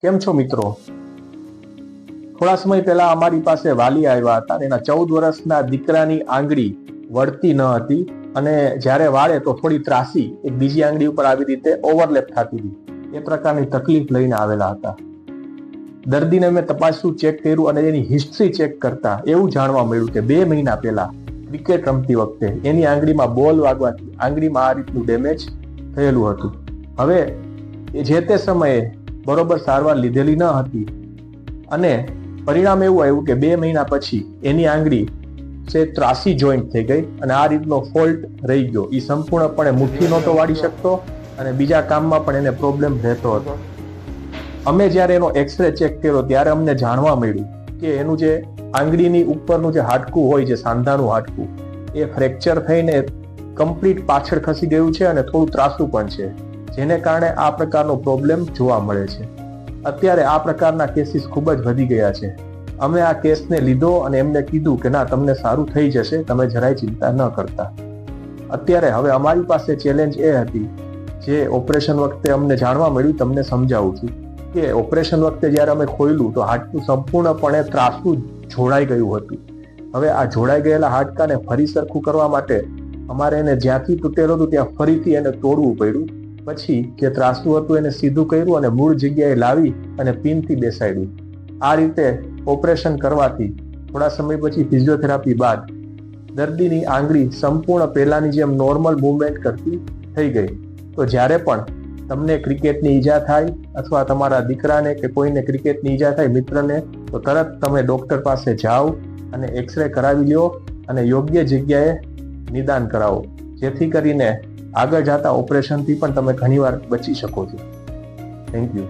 કેમ છો મિત્રો? થોડા સમય પહેલા અમારી પાસે વાલી આવ્યા હતા. એના 14 વર્ષના દીકરાની આંગળી વળતી ન હતી અને જ્યારે વાળે તો થોડી ત્રાસી એક બીજી આંગળી ઉપર આવી રીતે ઓવરલેપ થતી હતી. એ પ્રકારની તકલીફ લઈને આવેલા હતા. દર્દીને મેં તપાસ્યું, ચેક કર્યું અને એની હિસ્ટ્રી ચેક કરતા એવું જાણવા મળ્યું કે 2 મહિના પહેલા ક્રિકેટ રમતી વખતે એની આંગળીમાં બોલ વાગવાથી આંગળીમાં આ રીતનું ડેમેજ થયેલું હતું. હવે જે તે સમયે બરોબર સારવાર લીધેલી ન હતી અને પરિણામ એવું આવ્યું કે 2 મહિના પછી એની આંગળી છે ત્રાસી જોઈન્ટ થઈ ગઈ અને આ રીતનો ફોલ્ટ રહી ગયો. એ સંપૂર્ણપણે મુઠ્ઠી નહોતો વાળી શકતો અને બીજા કામમાં પણ એને પ્રોબ્લેમ રહેતો હતો. અમે જ્યારે એનો એક્સરે ચેક કર્યો ત્યારે અમને જાણવા મળ્યું કે એનું જે આંગળીની ઉપરનું જે હાડકું હોય છે, સાંધાનું હાડકું, એ ફ્રેક્ચર થઈને કમ્પ્લીટ પાછળ ખસી ગયું છે અને થોડું ત્રાસું પણ છે, જેને કારણે આ પ્રકારનો પ્રોબ્લેમ જોવા મળે છે. અત્યારે આ પ્રકારના કેસીસ ખૂબ જ વધી ગયા છે. અમે આ કેસને લીધો અને એમને કીધું કે ના, તમને સારું થઈ જશે, તમે જરાય ચિંતા ન કરતા. અત્યારે હવે અમારી પાસે ચેલેન્જ એ હતી જે ઓપરેશન વખતે અમને જાણવા મળ્યું, તમને સમજાવું છું કે ઓપરેશન વખતે જ્યારે અમે ખોલ્યું તો હાડકું સંપૂર્ણપણે ત્રાસું જોડાઈ ગયું હતું. હવે આ જોડાઈ ગયેલા હાડકાને ફરી સરખું કરવા માટે અમારે એને જ્યાંથી તૂટેલું હતું ત્યાં ફરીથી એને તોડવું પડ્યું. પછી જે ત્રાસું હતું એને સીધું કર્યું અને મૂળ જગ્યાએ લાવી અને પિનથી બેસાડ્યું. આ રીતે ઓપરેશન કરવાથી થોડા સમય પછી ફિઝિયોથેરાપી બાદ દર્દીની આંગળી સંપૂર્ણ પહેલાની જેમ નોર્મલ મૂવમેન્ટ કરતી થઈ ગઈ. તો જ્યારે પણ તમને ક્રિકેટની ઈજા થાય અથવા તમારા દીકરાને કે કોઈને ક્રિકેટની ઈજા થાય, મિત્રને, તો તરત તમે ડોક્ટર પાસે જાઓ અને એક્સરે કરાવી લો અને યોગ્ય જગ્યાએ નિદાન કરાવો, જેથી કરીને આગળ જતા ઓપરેશનથી પણ તમે ઘણીવાર બચી શકો છો. Thank you.